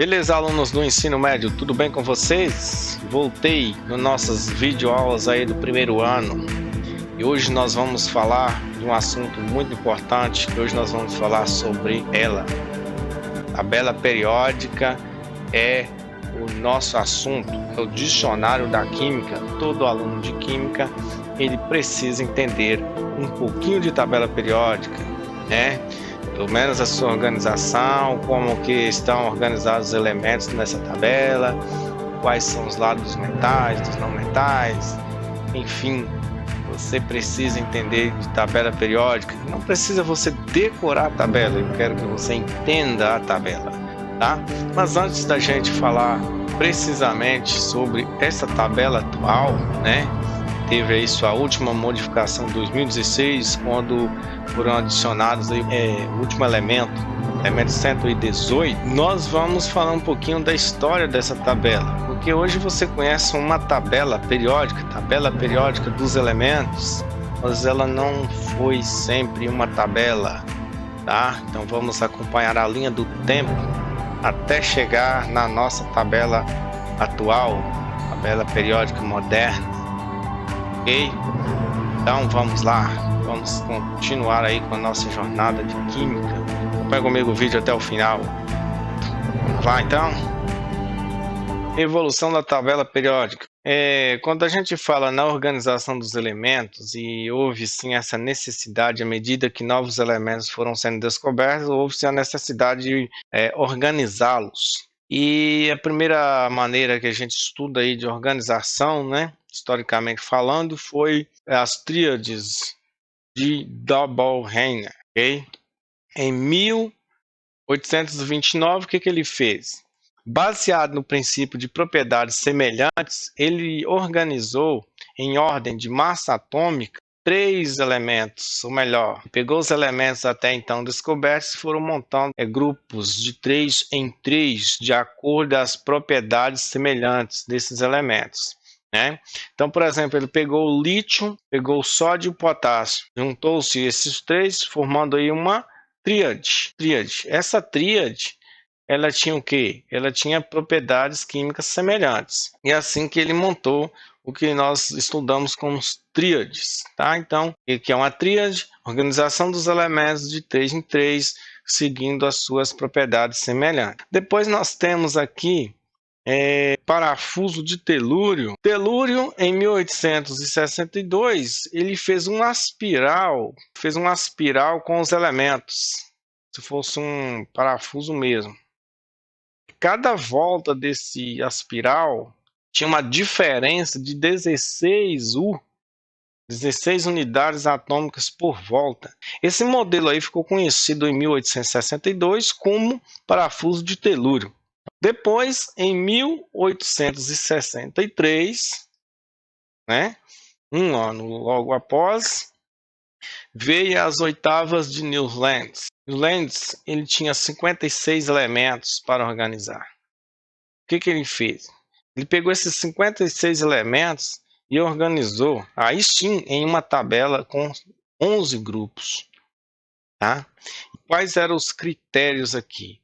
Beleza, alunos do ensino médio, tudo bem com vocês? Voltei nas nossas videoaulas aí do primeiro ano e hoje nós vamos falar de um assunto muito importante. Hoje nós vamos falar sobre ela. A tabela periódica é o nosso assunto, é o dicionário da química. Todo aluno de química ele precisa entender um pouquinho de tabela periódica, né? Pelo menos a sua organização, como que estão organizados os elementos nessa tabela, quais são os lados dos metais, dos não metais, enfim, você precisa entender de tabela periódica. Não precisa você decorar a tabela, eu quero que você entenda a tabela, tá? Mas antes da gente falar precisamente sobre essa tabela atual, né? Teve aí sua última modificação em 2016, quando foram adicionados aí, o último elemento 118. Nós vamos falar um pouquinho da história dessa tabela, porque hoje você conhece uma tabela periódica dos elementos, mas ela não foi sempre uma tabela, tá? Então vamos acompanhar a linha do tempo até chegar na nossa tabela atual, tabela periódica moderna. Ok? Então vamos lá, vamos continuar aí com a nossa jornada de química. Acompanhe comigo o vídeo até o final. Vamos lá então. Evolução da tabela periódica. Quando a gente fala na organização dos elementos, e houve sim essa necessidade, à medida que novos elementos foram sendo descobertos, houve-se a necessidade de organizá-los. E a primeira maneira que a gente estuda aí de organização, né, historicamente falando, foi as tríades de Doppelhänger, ok? Em 1829, o que ele fez? Baseado no princípio de propriedades semelhantes, ele organizou em ordem de massa atômica 3 elementos, ou melhor, pegou os elementos até então descobertos e foram montando grupos de 3 em 3, de acordo com as propriedades semelhantes desses elementos, né? Então, por exemplo, ele pegou o lítio, pegou o sódio e o potássio, juntou-se esses 3, formando aí uma tríade. Essa tríade, ela tinha o quê? Ela tinha propriedades químicas semelhantes. E é assim que ele montou o que nós estudamos como tríades, tá? Então, o que é uma tríade? Organização dos elementos de 3 em 3, seguindo as suas propriedades semelhantes. Depois nós temos aqui parafuso de telúrio. Telúrio, em 1862, ele fez uma espiral com os elementos, se fosse um parafuso mesmo. Cada volta desse espiral tinha uma diferença de 16 unidades atômicas por volta. Esse modelo aí ficou conhecido em 1862 como parafuso de telúrio. Depois, em 1863, né, um ano logo após, veio as oitavas de Newlands. Newlands, ele tinha 56 elementos para organizar. O que ele fez? Ele pegou esses 56 elementos e organizou, aí sim, em uma tabela com 11 grupos. Tá? Quais eram os critérios aqui?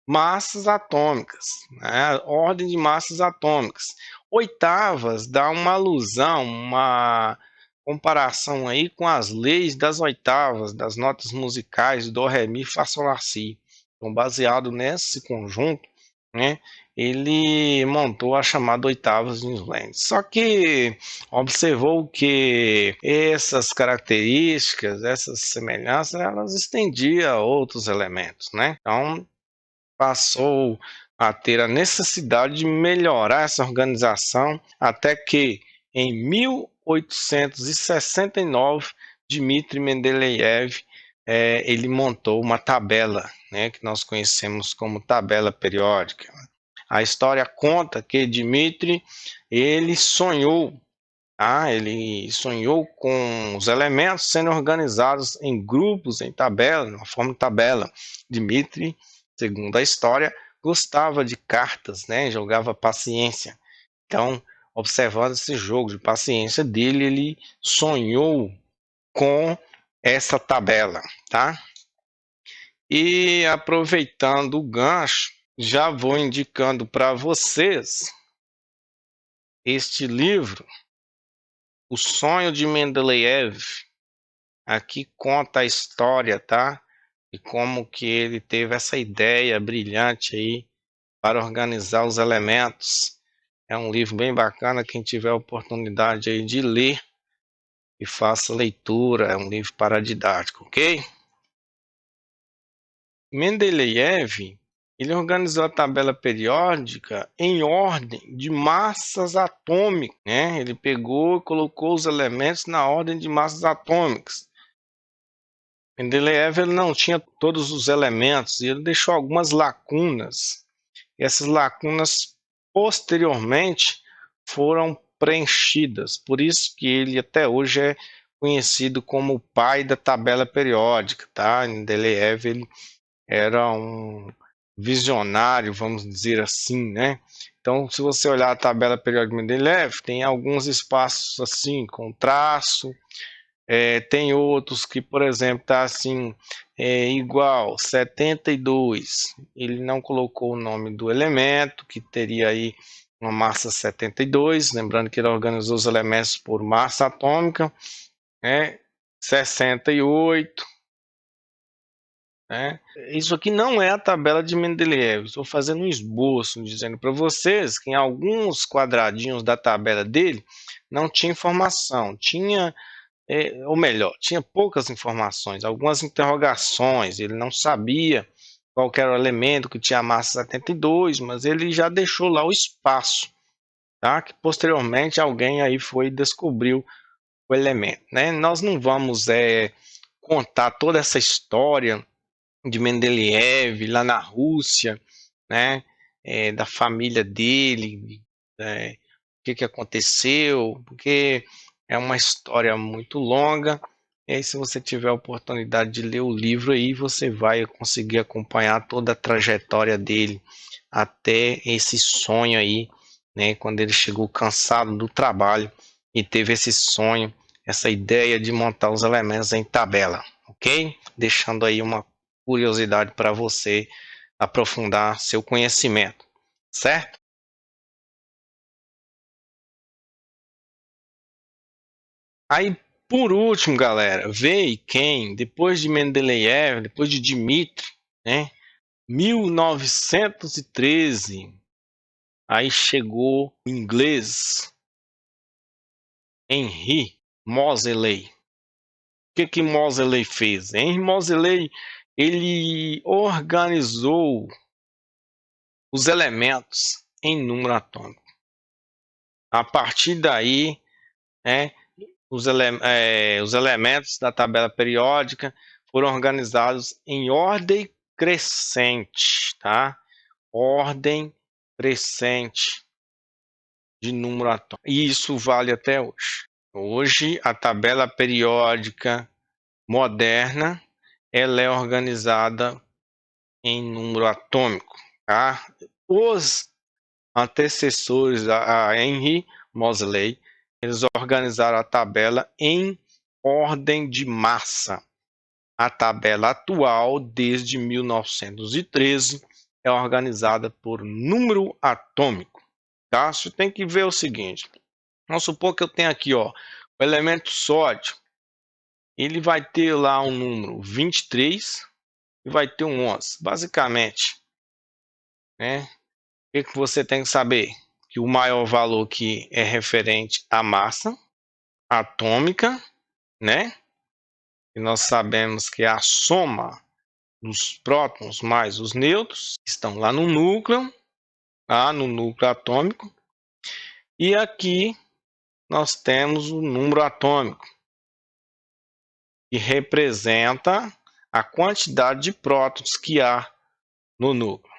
Massas atômicas, né? Ordem de massas atômicas. Oitavas dá uma alusão, uma comparação aí com as leis das oitavas, das notas musicais, do, ré, mi, fá, sol, lá, si. Então, baseado nesse conjunto, né, ele montou a chamada oitavas de Newland. Só que observou que essas características, essas semelhanças, elas estendiam a outros elementos, né? Então, passou a ter a necessidade de melhorar essa organização, até que em 1869, Dmitri Mendeleev ele montou uma tabela, né, que nós conhecemos como tabela periódica. A história conta que Dmitri ele sonhou com os elementos sendo organizados em grupos, em tabela, na forma de tabela. Dmitri, segundo a história, gostava de cartas, né? Jogava paciência. Então, observando esse jogo de paciência dele, ele sonhou com essa tabela, tá? E aproveitando o gancho, já vou indicando para vocês este livro, O Sonho de Mendeleev. Aqui conta a história, tá? E como que ele teve essa ideia brilhante aí para organizar os elementos. É um livro bem bacana, quem tiver a oportunidade aí de ler e faça leitura, é um livro paradidático, ok? Mendeleev, ele organizou a tabela periódica em ordem de massas atômicas, né? Ele pegou e colocou os elementos na ordem de massas atômicas. Mendeleev ele não tinha todos os elementos e ele deixou algumas lacunas. E essas lacunas posteriormente foram preenchidas. Por isso que ele até hoje é conhecido como o pai da tabela periódica, tá? Mendeleev ele era um visionário, vamos dizer assim, né? Então, se você olhar a tabela periódica de Mendeleev, tem alguns espaços assim, com traço, tem outros que, por exemplo, está assim, igual 72. Ele não colocou o nome do elemento, que teria aí uma massa 72, lembrando que ele organizou os elementos por massa atômica, né? 68, né? Isso aqui não é a tabela de Mendeleev. Estou fazendo um esboço dizendo para vocês que em alguns quadradinhos da tabela dele não tinha informação, tinha, ou melhor, tinha poucas informações, algumas interrogações. Ele não sabia qual era o elemento que tinha a massa 72, mas ele já deixou lá o espaço, tá? Que posteriormente alguém aí foi e descobriu o elemento, né? Nós não vamos contar toda essa história de Mendeleev lá na Rússia, né? Da família dele, o que aconteceu, porque é uma história muito longa. E aí, se você tiver a oportunidade de ler o livro aí, você vai conseguir acompanhar toda a trajetória dele até esse sonho aí, né? Quando ele chegou cansado do trabalho e teve esse sonho, essa ideia de montar os elementos em tabela, ok? Deixando aí uma curiosidade para você aprofundar seu conhecimento, certo? Aí, por último, galera, veio quem? Depois de Mendeleev, depois de Dmitri, né? 1913, aí chegou o inglês Henry Moseley. O que Moseley fez? Henry Moseley, ele organizou os elementos em número atômico. A partir daí, né, os elementos da tabela periódica foram organizados em ordem crescente, tá? Ordem crescente de número atômico. E isso vale até hoje. Hoje, a tabela periódica moderna, ela é organizada em número atômico, tá? Os antecessores a Henry Moseley, eles organizaram a tabela em ordem de massa. A tabela atual, desde 1913, é organizada por número atômico. Tá? Você tem que ver o seguinte. Vamos supor que eu tenho aqui, ó, o elemento sódio. Ele vai ter lá um número 23 e vai ter um 11. Basicamente, né? O que você tem que saber? Que o maior valor que é referente à massa atômica, né? E nós sabemos que é a soma dos prótons mais os nêutrons que estão lá no núcleo atômico. E aqui nós temos o número atômico, que representa a quantidade de prótons que há no núcleo.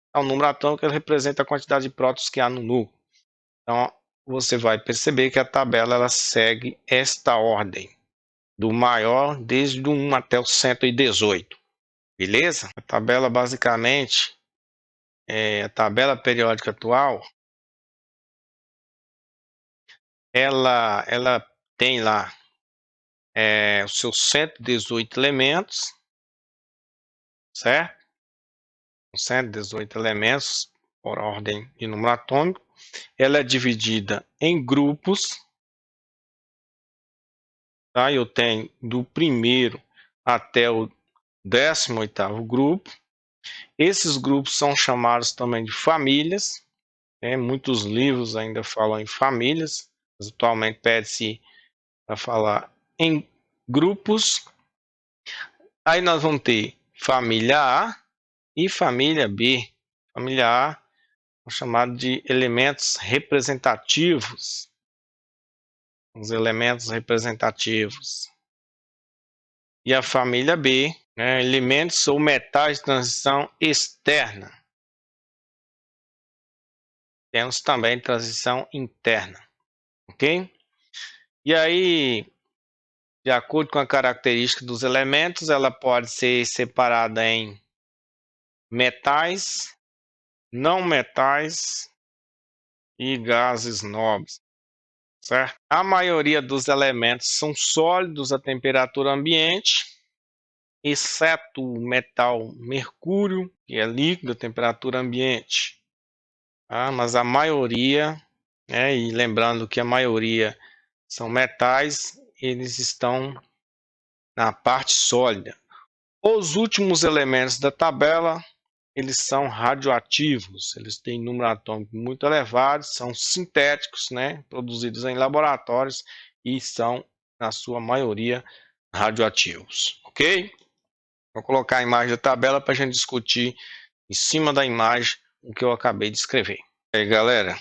Então, o número atômico representa a quantidade de prótons que há no núcleo. Então, você vai perceber que a tabela ela segue esta ordem, do maior desde o 1 até o 118. Beleza? A tabela basicamente, a tabela periódica atual, ela tem lá os seus 118 elementos, certo? 118 elementos por ordem de número atômico. Ela é dividida em grupos, tá? Eu tenho do primeiro até o 18º grupo. Esses grupos são chamados também de famílias, né? Muitos livros ainda falam em famílias, mas atualmente pede-se para falar em grupos. Aí nós vamos ter família A e família B. Família A é chamado de elementos representativos. Os elementos representativos. E a família B, né, elementos ou metais de transição externa. Temos também transição interna, ok? E aí, de acordo com a característica dos elementos, ela pode ser separada em metais, não metais e gases nobres, certo? A maioria dos elementos são sólidos a temperatura ambiente, exceto o metal mercúrio, que é líquido a temperatura ambiente. Mas a maioria, né, e lembrando que a maioria são metais, eles estão na parte sólida. Os últimos elementos da tabela, eles são radioativos, eles têm número atômico muito elevado, são sintéticos, né, produzidos em laboratórios e são, na sua maioria, radioativos, ok? Vou colocar a imagem da tabela para a gente discutir em cima da imagem o que eu acabei de escrever. E aí, galera,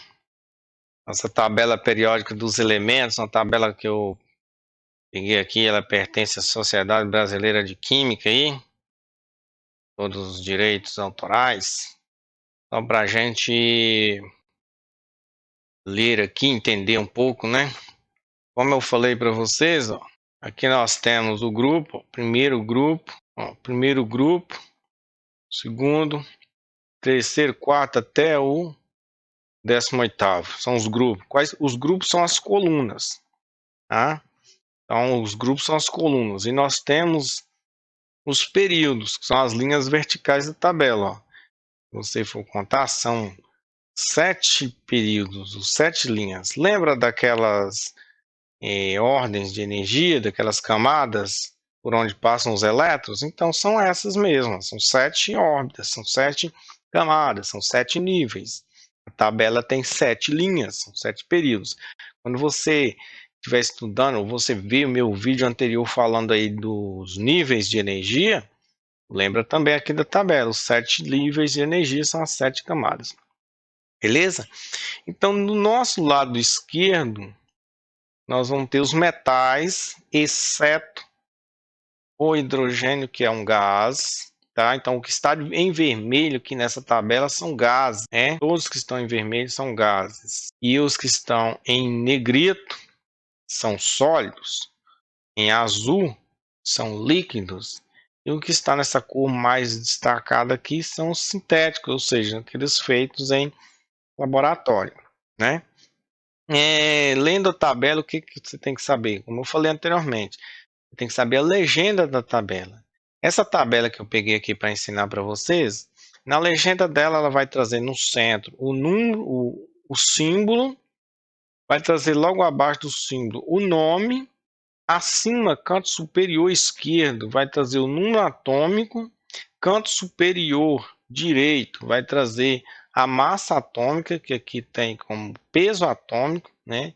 essa tabela periódica dos elementos, uma tabela que eu peguei aqui, ela pertence à Sociedade Brasileira de Química aí, todos os direitos autorais. Então, para a gente ler aqui, entender um pouco, né? Como eu falei para vocês, ó, aqui nós temos o grupo, primeiro grupo, segundo, terceiro, quarto até o 18º. São os grupos. Os grupos são as colunas, tá? Então, os grupos são as colunas. E nós temos os períodos, que são as linhas verticais da tabela, ó. Se você for contar, são 7 períodos, 7 linhas. Lembra daquelas ordens de energia, daquelas camadas por onde passam os elétrons? Então são essas mesmas, são 7 órbitas, são 7 camadas, são 7 níveis. A tabela tem 7 linhas, são 7 períodos. Quando você estiver estudando, ou você vê o meu vídeo anterior falando aí dos níveis de energia, lembra também aqui da tabela, os 7 níveis de energia são as 7 camadas. Beleza? Então, no nosso lado esquerdo, nós vamos ter os metais, exceto o hidrogênio, que é um gás, tá? Então, o que está em vermelho aqui nessa tabela são gases, né? Todos que estão em vermelho são gases. E os que estão em negrito são sólidos. Em azul são líquidos. E o que está nessa cor mais destacada aqui são os sintéticos, ou seja, aqueles feitos em laboratório, né? Lendo a tabela, o que você tem que saber? Como eu falei anteriormente, você tem que saber a legenda da tabela. Essa tabela que eu peguei aqui para ensinar para vocês, na legenda dela, ela vai trazer no centro o número, o símbolo, vai trazer logo abaixo do símbolo o nome, acima, canto superior esquerdo, vai trazer o número atômico, canto superior direito vai trazer a massa atômica, que aqui tem como peso atômico, né?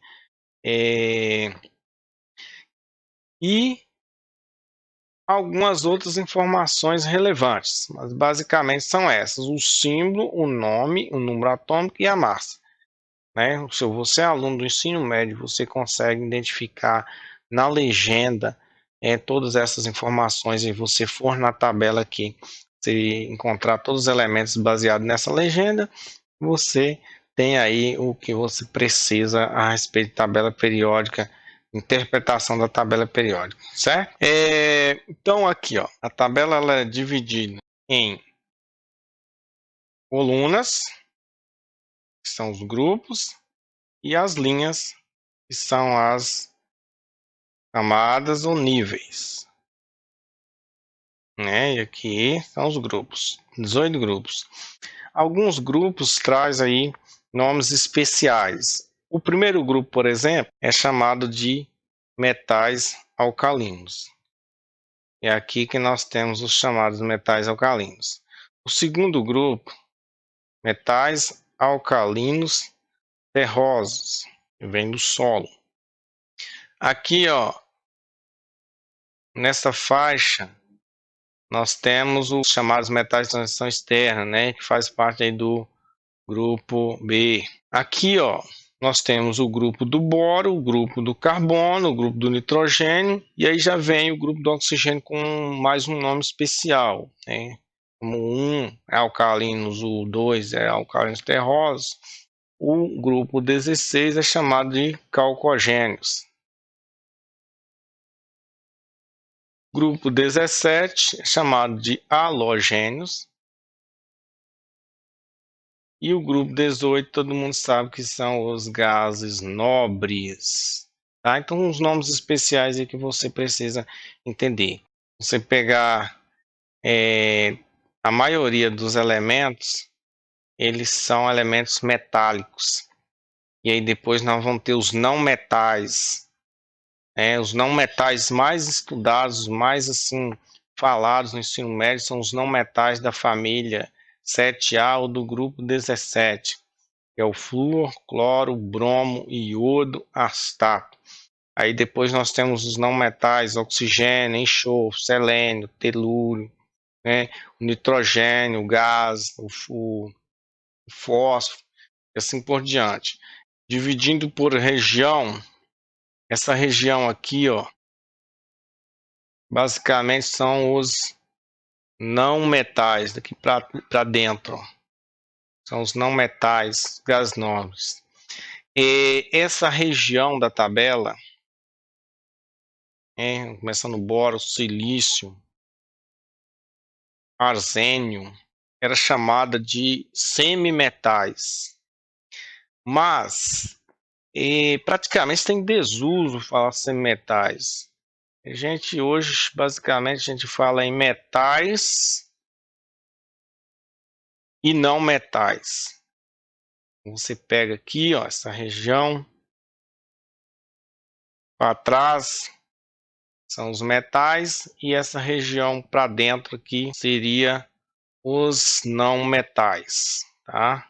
E algumas outras informações relevantes, mas basicamente são essas: o símbolo, o nome, o número atômico e a massa, né? Se você é aluno do ensino médio, você consegue identificar na legenda todas essas informações, e você for na tabela aqui, se encontrar todos os elementos baseados nessa legenda, você tem aí o que você precisa a respeito de tabela periódica, interpretação da tabela periódica, certo? Então aqui, ó, a tabela ela é dividida em colunas, que são os grupos, e as linhas, que são as camadas ou níveis. né? E aqui são os grupos, 18 grupos. Alguns grupos traz aí nomes especiais. O primeiro grupo, por exemplo, é chamado de metais alcalinos. É aqui que nós temos os chamados metais alcalinos. O segundo grupo, metais alcalinos terrosos, que vem do solo. Aqui, ó, nessa faixa, nós temos os chamados metais de transição externa, né, que faz parte aí do grupo B. Aqui, ó, nós temos o grupo do boro, o grupo do carbono, o grupo do nitrogênio, e aí já vem o grupo do oxigênio com mais um nome especial, né? Como um é alcalinos, o 2 é alcalinos terrosos, o grupo 16 é chamado de calcogênios. Grupo 17 é chamado de halogênios. E o grupo 18, todo mundo sabe que são os gases nobres. Tá? Então, os nomes especiais aí que você precisa entender. Você pegar a maioria dos elementos, eles são elementos metálicos. E aí depois nós vamos ter os não metais. Os não metais mais estudados, mais assim falados no ensino médio são os não metais da família 7A ou do grupo 17, que é o flúor, cloro, bromo, iodo, astato. Aí depois nós temos os não metais, oxigênio, enxofre, selênio, telúrio, né? O nitrogênio, o gás, o fósforo, e assim por diante. Dividindo por região, essa região aqui, ó, basicamente são os não metais, daqui para dentro, ó. São os não metais, gases nobres. E essa região da tabela, começando boro, silício, arsênio, era chamada de semimetais. Mas praticamente tem desuso falar semimetais. A gente hoje, basicamente, a gente fala em metais e não metais. Você pega aqui, ó, essa região para trás são os metais e essa região para dentro aqui seria os não metais, tá?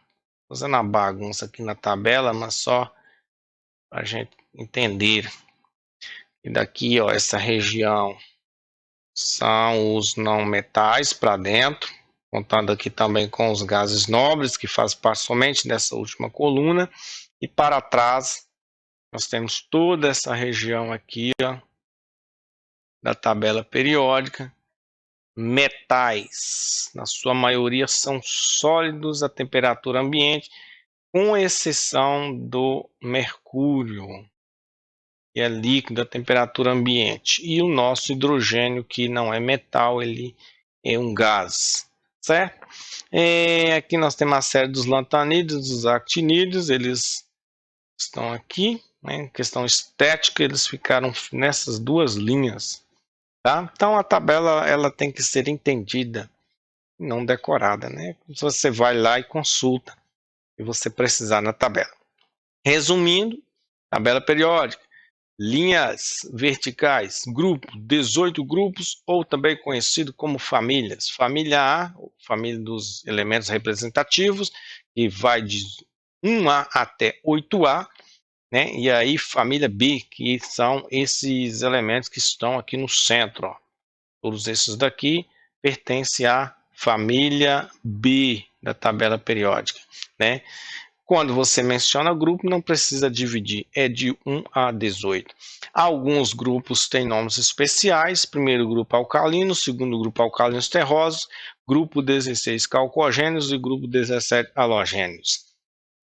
Fazendo a bagunça aqui na tabela, mas só para a gente entender. E daqui, ó, essa região são os não metais para dentro, contando aqui também com os gases nobres, que fazem parte somente dessa última coluna. E para trás, nós temos toda essa região aqui, ó, da tabela periódica. Metais, na sua maioria, são sólidos a temperatura ambiente, com exceção do mercúrio, que é líquido a temperatura ambiente, e o nosso hidrogênio, que não é metal, ele é um gás, certo? Aqui nós temos a série dos lantanídeos, dos actinídeos, eles estão aqui, né? Questão estética, eles ficaram nessas duas linhas, tá? Então a tabela ela tem que ser entendida, não decorada, né? Você vai lá e consulta, e você precisar na tabela. Resumindo, tabela periódica. Linhas verticais, grupo, 18 grupos, ou também conhecido como famílias. Família A, família dos elementos representativos, que vai de 1A até 8A, né? E aí família B, que são esses elementos que estão aqui no centro, ó. Todos esses daqui pertencem à família B da tabela periódica, né? Quando você menciona grupo, não precisa dividir, é de 1 a 18. Alguns grupos têm nomes especiais, primeiro grupo alcalino, segundo grupo alcalinos terrosos, grupo 16 calcogênios e grupo 17 halogênios.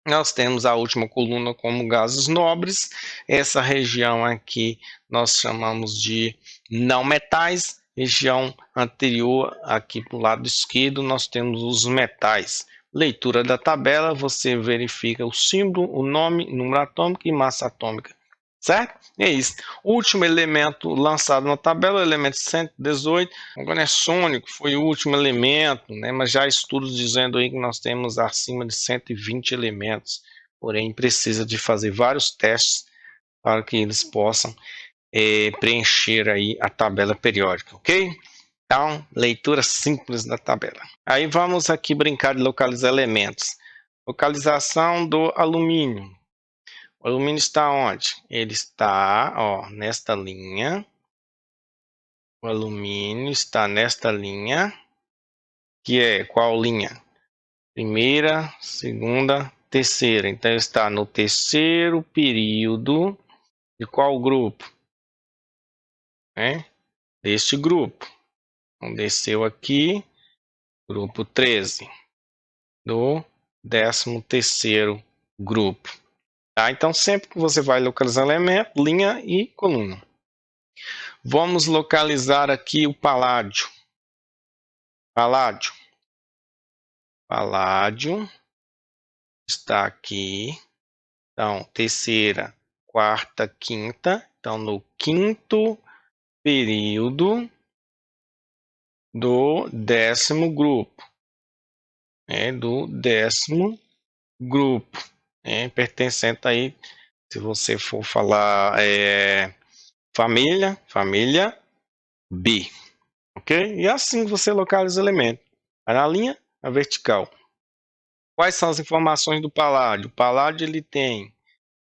Nós temos a última coluna como gases nobres, essa região aqui nós chamamos de não metais, região anterior aqui para o lado esquerdo nós temos os metais. Leitura da tabela, você verifica o símbolo, o nome, número atômico e massa atômica. certo? É isso. O último elemento lançado na tabela é o elemento 118. Agora é sônico, foi o último elemento, né? Mas já há estudos dizendo aí que nós temos acima de 120 elementos. Porém, precisa de fazer vários testes para que eles possam preencher aí a tabela periódica, ok? Então, leitura simples da tabela. Aí vamos aqui brincar de localizar elementos. Localização do alumínio. O alumínio está onde? Ele está, ó, nesta linha. O alumínio está nesta linha, que é qual linha? Primeira, segunda, terceira. Então, ele está no terceiro período de qual grupo? Deste grupo. Então, desceu aqui, grupo 13, do 13º grupo. Tá? Então, sempre que você vai localizar elemento, linha e coluna. Vamos localizar aqui o paládio. Paládio está aqui. Então, terceira, quarta, quinta. Então, no quinto período do 10º grupo. Do 10º grupo. Pertencente aí, se você for falar família B, ok? E assim você localiza o elemento. Na linha, a vertical. Quais são as informações do paládio? O paládio ele tem,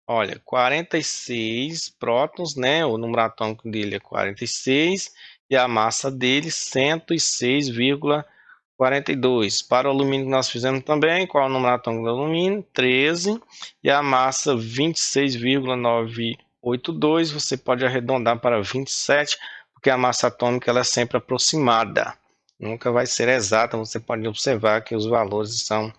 olha, 46 prótons, né? O número atômico dele é 46 e a massa dele 106,42. Para o alumínio que nós fizemos também, qual é o número atômico do alumínio? 13 e a massa 26,982. Você pode arredondar para 27, porque a massa atômica ela é sempre aproximada. Nunca vai ser exata, você pode observar que os valores são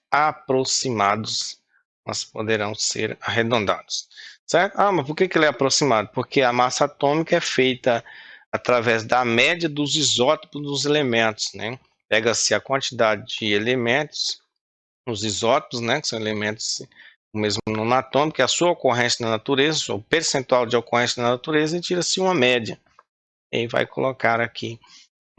aproximados, mas poderão ser arredondados, certo? Mas por que ele é aproximado? Porque a massa atômica é feita através da média dos isótopos dos elementos, né? Pega-se a quantidade de elementos, os isótopos, né, que são elementos com o mesmo número atômico, a sua ocorrência na natureza, o percentual de ocorrência na natureza, e tira-se uma média. E vai colocar aqui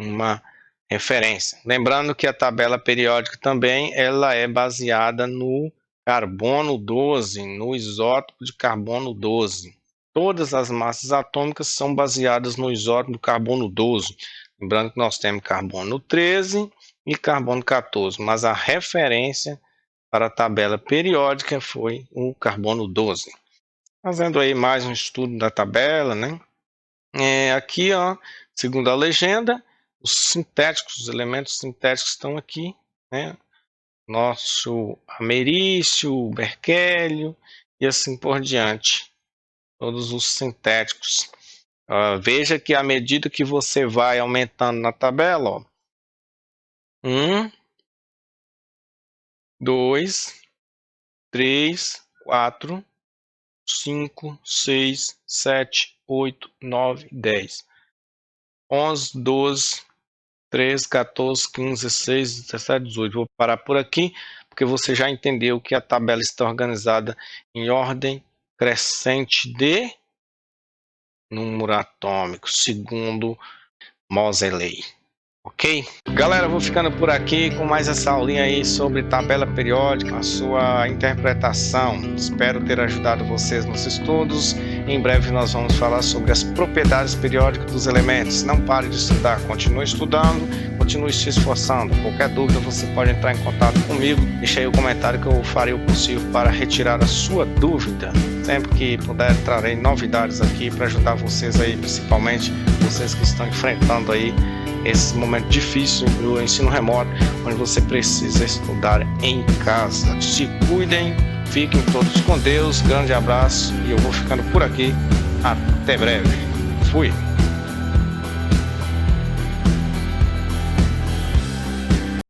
uma referência. Lembrando que a tabela periódica também ela é baseada no carbono 12, no isótopo de carbono 12. Todas as massas atômicas são baseadas no isótopo do carbono 12. Lembrando que nós temos carbono 13 e carbono 14, mas a referência para a tabela periódica foi o carbono 12. Fazendo aí mais um estudo da tabela, né? Aqui, ó, segundo a legenda, os sintéticos, os elementos sintéticos estão aqui, né? Nosso americio, berquélio e assim por diante. Todos os sintéticos. Veja que à medida que você vai aumentando na tabela, ó, 1, 2, 3, 4, 5, 6, 7, 8, 9, 10, 11, 12, 13, 14, 15, 16, 17, 18. Vou parar por aqui, porque você já entendeu que a tabela está organizada em ordem crescente de número atômico, segundo Moseley. Ok? Galera, vou ficando por aqui com mais essa aulinha aí sobre tabela periódica, a sua interpretação. Espero ter ajudado vocês nos estudos. Em breve nós vamos falar sobre as propriedades periódicas dos elementos. Não pare de estudar, continue estudando, continue se esforçando. Qualquer dúvida você pode entrar em contato comigo. Deixe aí o comentário que eu farei o possível para retirar a sua dúvida. Sempre que puder, trarei novidades aqui para ajudar vocês aí, principalmente vocês que estão enfrentando aí esse momento difícil do ensino remoto, onde você precisa estudar em casa. Se cuidem, fiquem todos com Deus, grande abraço e eu vou ficando por aqui. Até breve. Fui!